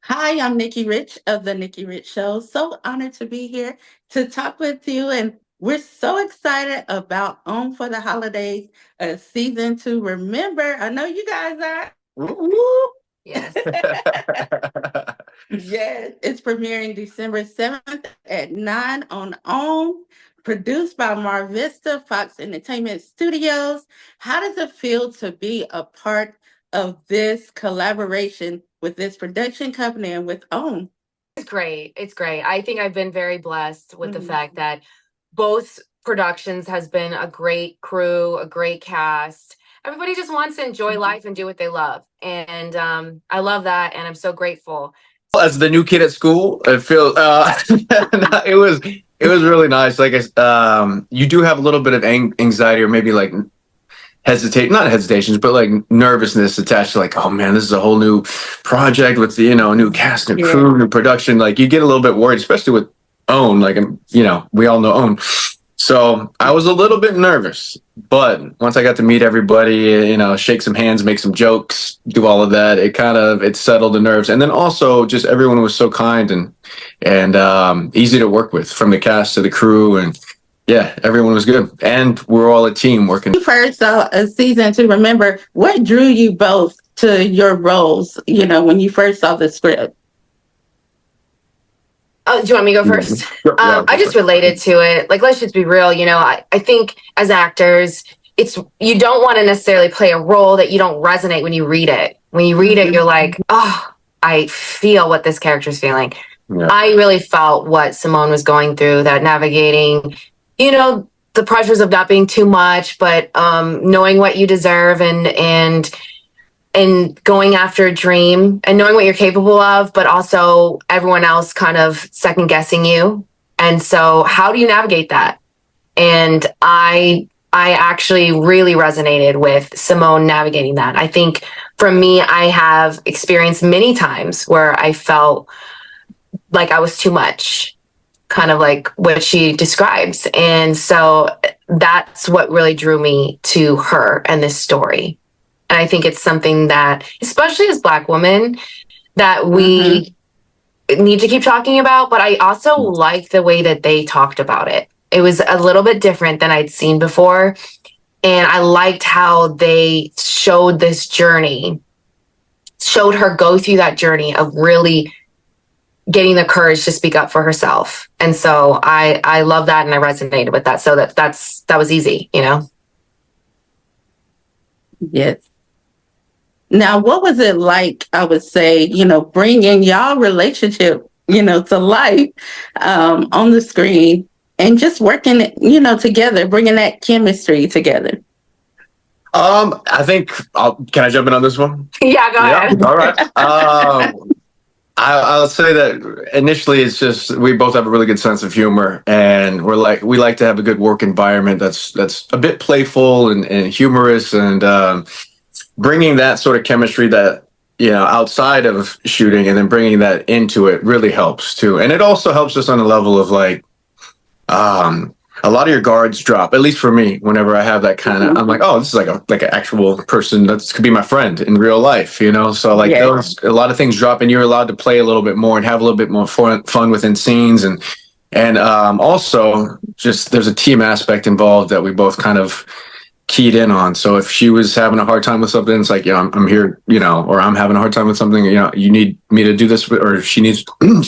Hi, I'm Nikki Rich of The Nikki Rich Show. So honored to be here to talk with you. And we're so excited about On for the Holidays, season two. Remember, I know you guys are. Woo, woo. Yes. Yes, it's premiering December 7th at 9 on, produced by Mar Vista Fox Entertainment Studios. How does it feel to be a part of this collaboration with this production company and with OWN? It's great. It's great. I think I've been very blessed with the Mhm. fact that both productions has been a great crew, a great cast. Everybody just wants to enjoy life and do what they love. And I love that and I'm so grateful. As the new kid at school, I feel it was really nice. You do have a little bit of anxiety or maybe like not hesitations, but like nervousness attached to like, oh man, this is a whole new project with the new cast and Yeah. crew, new production. Like you get a little bit worried, especially with Own. Like we all know Own. So I was a little bit nervous, but once I got to meet everybody, shake some hands, make some jokes, do all of that, it settled the nerves. And then also just everyone was so kind and easy to work with, from the cast to the crew, and yeah, everyone was good. And we're all a team working. You first saw a season two. Remember, what drew you both to your roles, when you first saw the script? Oh, do you want me to go first? I just related to it. Like, let's just be real. I think as actors, you don't want to necessarily play a role that you don't resonate when you read it. When you read it, you're like, oh, I feel what this character's feeling. Yeah. I really felt what Symone was going through, that navigating, the pressures of not being too much, but knowing what you deserve and going after a dream and knowing what you're capable of, but also everyone else kind of second guessing you. And so how do you navigate that? And I actually really resonated with Symone navigating that. I think for me, I have experienced many times where I felt like I was too much, kind of like what she describes. And so that's what really drew me to her and this story. And I think it's something that, especially as Black women, that we need to keep talking about. But I also like the way that they talked about it. It was a little bit different than I'd seen before. And I liked how they showed this journey, showed her go through that journey of really getting the courage to speak up for herself. And so I love that and I resonated with that. So that was easy, Yes. Now, what was it like, I would say, bringing y'all relationship, to life on the screen and just working, together, bringing that chemistry together? I think can I jump in on this one? Yeah, go ahead. All right. I'll say that initially it's just we both have a really good sense of humor, and we like to have a good work environment that's a bit playful and humorous, and bringing that sort of chemistry that outside of shooting and then bringing that into it really helps too. And it also helps us on the level of like a lot of your guards drop, at least for me, whenever I have that kind of, I'm like, oh, this is like an actual person that could be my friend in real life, so like a lot of things drop and you're allowed to play a little bit more and have a little bit more fun within scenes. And also just there's a team aspect involved that we both kind of keyed in on. So if she was having a hard time with something, it's like, I'm here, or I'm having a hard time with something, you need me to do this, or she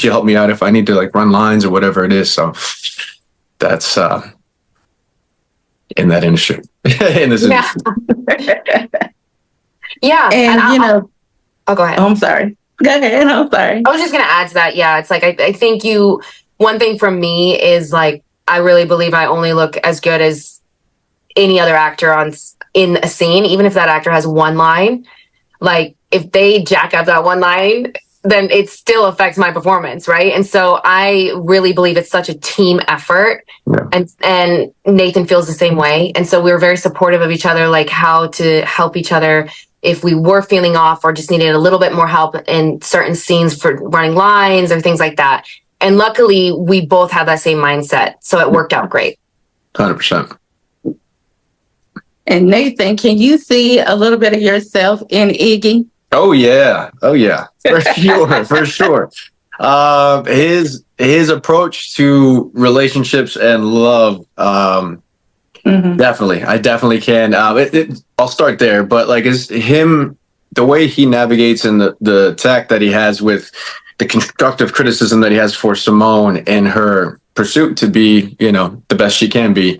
help me out if I need to like run lines or whatever it is. So that's in that industry. In this industry. Yeah. And oh, go ahead. I'm sorry. Go ahead. I'm sorry. I was just going to add to that. Yeah. It's like, I think one thing from me is like, I really believe I only look as good as any other actor in a scene, even if that actor has one line. Like if they jack up that one line, then it still affects my performance, right? And so I really believe it's such a team effort. Yeah. And Nathan feels the same way. And so we were very supportive of each other, like how to help each other if we were feeling off or just needed a little bit more help in certain scenes for running lines or things like that. And luckily, we both had that same mindset. So it worked out great. 100%. And Nathan, can you see a little bit of yourself in Iggy? Oh yeah, for sure, for sure. His approach to relationships and love, definitely, I definitely can. I'll start there, but like is him the way he navigates and the tact that he has with the constructive criticism that he has for Symone in her pursuit to be, the best she can be,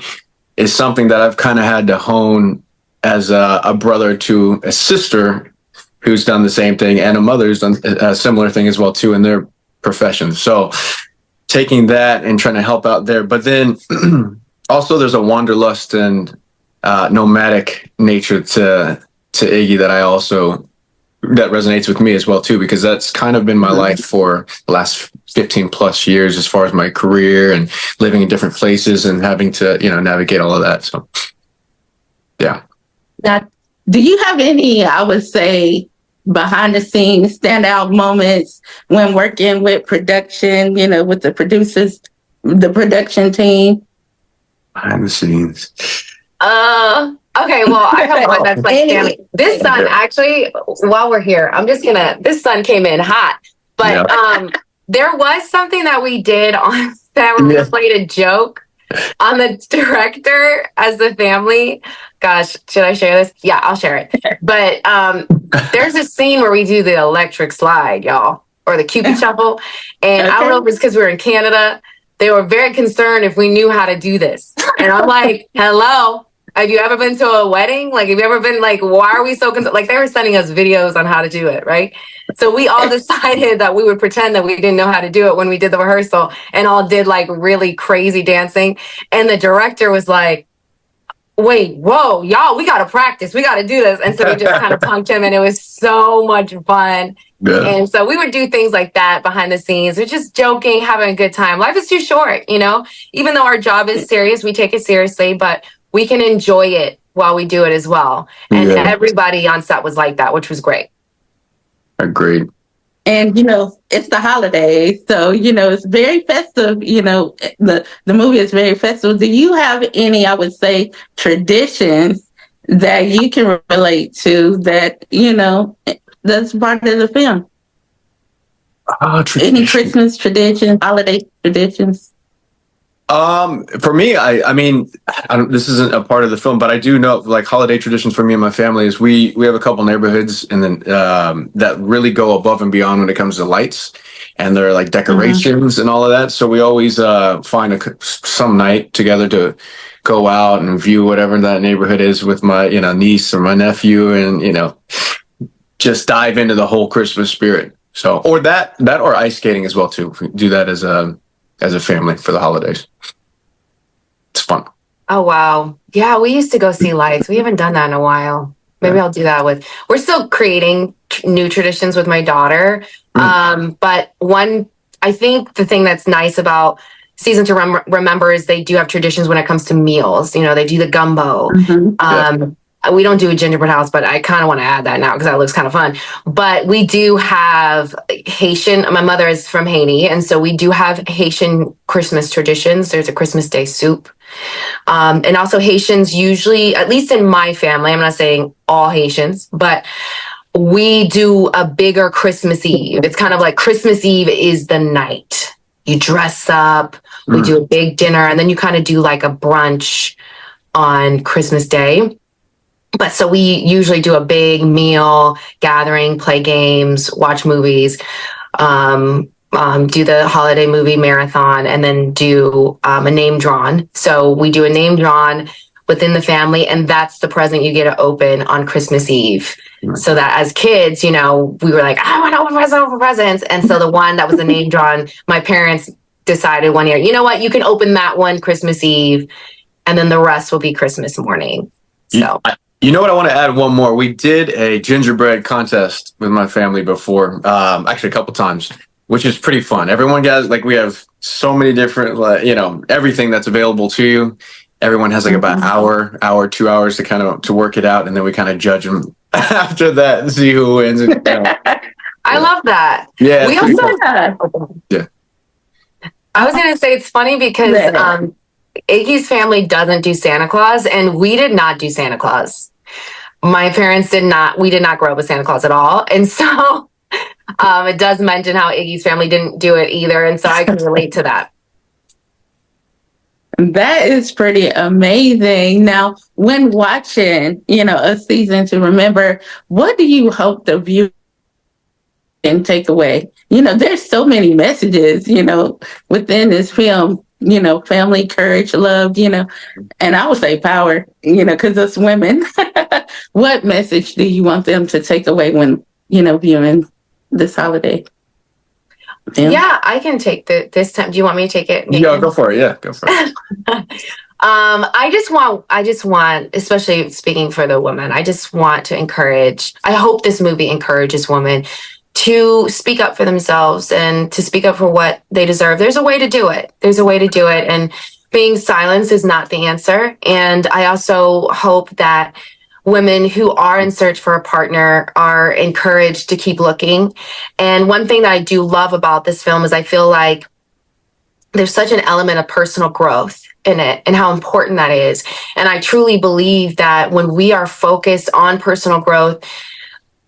is something that I've kind of had to hone as a brother to a sister who's done the same thing, and a mother who's done a similar thing as well too in their profession. So taking that and trying to help out there, but then also there's a wanderlust and nomadic nature to Iggy that resonates with me as well too, because that's kind of been my life for the last 15 plus years as far as my career and living in different places and having to navigate all of that. So yeah. Now, do you have any, I would say, behind the scenes standout moments when working with production, with the producers, the production team? Behind the scenes. Okay, well, I have one that's like family. This sun, actually, while we're here, this sun came in hot. But there was something that we did on that we played a joke on the director as the family. Gosh, should I share this? Yeah, I'll share it. But there's a scene where we do the electric slide, y'all, or the Cupid shuffle. And I don't know if it's because we were in Canada. They were very concerned if we knew how to do this. And I'm like, hello. Have you ever been to a wedding? Like, have you ever been like, why are we so concerned? Like, they were sending us videos on how to do it, right? So we all decided that we would pretend that we didn't know how to do it when we did the rehearsal, and all did like really crazy dancing. And the director was like, wait, whoa, y'all, we got to practice. We got to do this. And so we just kind of punked him, and it was so much fun. Yeah. And so we would do things like that behind the scenes. We're just joking, having a good time. Life is too short, even though our job is serious, we take it seriously, but we can enjoy it while we do it as well. And everybody on set was like that, which was great. Agreed. And, it's the holidays. So, it's very festive. The movie is very festive. Do you have any, I would say, traditions that you can relate to that, that's part of the film? Any Christmas traditions, holiday traditions? For me, I mean, this isn't a part of the film, but I do know like holiday traditions for me and my family is we have a couple neighborhoods and then that really go above and beyond when it comes to lights, and there are like decorations and all of that. So we always find some night together to go out and view whatever that neighborhood is with my niece or my nephew, and just dive into the whole Christmas spirit. So or that or ice skating as well too. We do that as a family for the holidays. It's fun. Oh, wow. Yeah, we used to go see lights. We haven't done that in a while. Maybe I'll do that we're still creating new traditions with my daughter. But I think the thing that's nice about Season to Remember is they do have traditions when it comes to meals. They do the gumbo. We don't do a gingerbread house, but I kind of want to add that now because that looks kind of fun. But we do have Haitian. My mother is from Haiti, and so we do have Haitian Christmas traditions. There's a Christmas Day soup. And also Haitians usually, at least in my family, I'm not saying all Haitians, but we do a bigger Christmas Eve. It's kind of like Christmas Eve is the night. You dress up, we do a big dinner, and then you kind of do like a brunch on Christmas Day. But so we usually do a big meal gathering, play games, watch movies, do the holiday movie marathon, and then do a name drawn. So we do a name drawn within the family, and that's the present you get to open on Christmas Eve. So that as kids, we were like, I want to open presents. And so the one that was the name drawn, my parents decided one year, you know what, you can open that one Christmas Eve, and then the rest will be Christmas morning. So. You know what? I want to add one more. We did a gingerbread contest with my family before, actually a couple times, which is pretty fun. Everyone gets we have so many different, everything that's available to you. Everyone has about an hour, 2 hours to work it out, and then we kind of judge them after that and see who wins. I love that. Yeah. We also yeah. I was going to say it's funny because Iggy's family doesn't do Santa Claus, and we did not do Santa Claus. My parents we did not grow up with Santa Claus at all. And so it does mention how Iggy's family didn't do it either. And so I can relate to that. That is pretty amazing. Now, when watching, a season to remember, what do you hope the viewer can take away? There's so many messages, within this film, family, courage, love, and I would say power, because us women. What message do you want them to take away when, viewing this holiday? Yeah, I can take this time. Do you want me to take it? Nathan? Yeah, go for it. Yeah, go for it. I just want, especially speaking for the women, I just want to encourage, I hope this movie encourages women to speak up for themselves and to speak up for what they deserve. There's a way to do it. And being silenced is not the answer. And I also hope that women who are in search for a partner are encouraged to keep looking. And one thing that I do love about this film is I feel like there's such an element of personal growth in it and how important that is. And I truly believe that when we are focused on personal growth,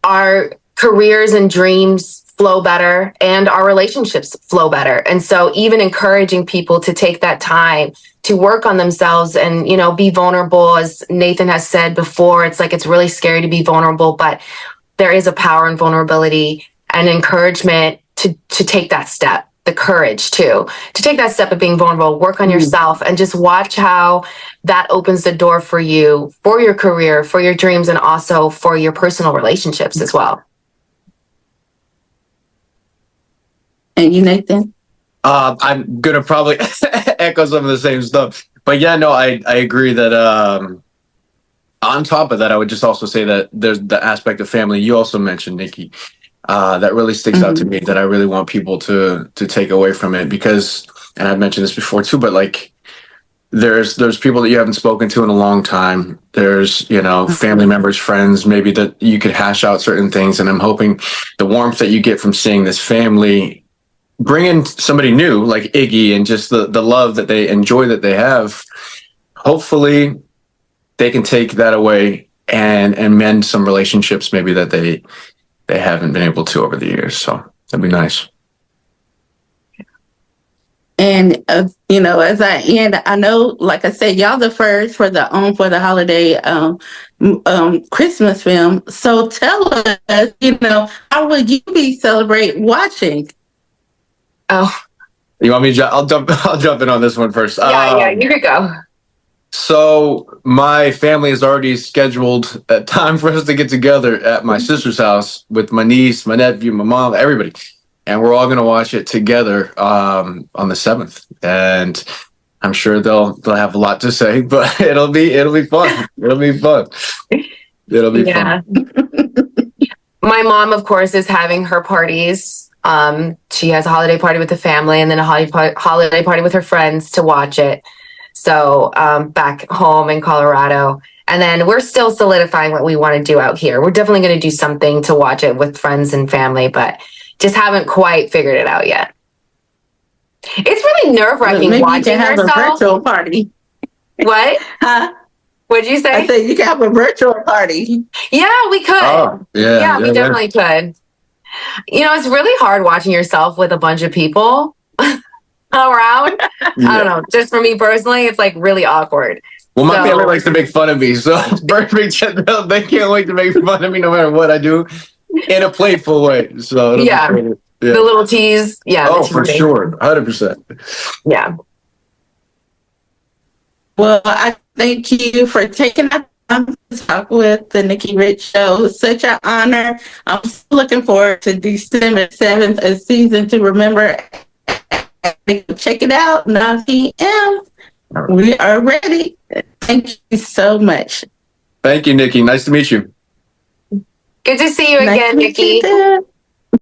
our careers and dreams flow better and our relationships flow better. And so even encouraging people to take that time to work on themselves and, be vulnerable, as Nathan has said before, it's really scary to be vulnerable, but there is a power in vulnerability and encouragement to take that step, the courage to take that step of being vulnerable, work on yourself, and just watch how that opens the door for you, for your career, for your dreams, and also for your personal relationships as well. And you, Nathan? I'm gonna probably echo some of the same stuff, but yeah, no, I agree that on top of that, I would just also say that there's the aspect of family you also mentioned, Nikki, that really sticks out to me, that I really want people to take away from it, because, and I've mentioned this before too, but like there's people that you haven't spoken to in a long time. There's, family members, friends, maybe that you could hash out certain things, and I'm hoping the warmth that you get from seeing this family bring in somebody new like Iggy, and just the love that they enjoy that they have. Hopefully they can take that away and mend some relationships maybe that they haven't been able to over the years. So that'd be nice. And as I end, I know, like I said, y'all the first for the holiday Christmas film. So tell us, how would you be celebrate watching? Oh, you want me to? I'll jump in on this one first. Yeah, you could go. So my family has already scheduled a time for us to get together at my sister's house with my niece, my nephew, my mom, everybody, and we're all going to watch it together on the 7th. And I'm sure they'll have a lot to say, but it'll be fun. It'll be fun. My mom, of course, is having her parties. She has a holiday party with the family and then a holiday party with her friends to watch it. So back home in Colorado. And then we're still solidifying what we want to do out here. We're definitely going to do something to watch it with friends and family, but just haven't quite figured it out yet. It's really nerve-wracking watching you can have yourself. A virtual party. What? Huh? What'd you say? I said you can have a virtual party. Yeah, we could. Oh, yeah, we definitely could. It's really hard watching yourself with a bunch of people around. Yeah. I don't know. Just for me personally, it's really awkward. Well, my family likes to make fun of me, so it's perfect. They can't wait to make fun of me no matter what I do, in a playful way. So the little tease. Yeah. Oh, for sure. 100%. Yeah. Well, I thank you for taking the time to talk with the Nikki Rich Show. Such an honor. I'm looking forward to December 7th, a season to remember. Check it out, 9 p.m. We are ready. Thank you so much. Thank you, Nikki. Nice to meet you. Good to see you again, Nice to meet Nikki. you too.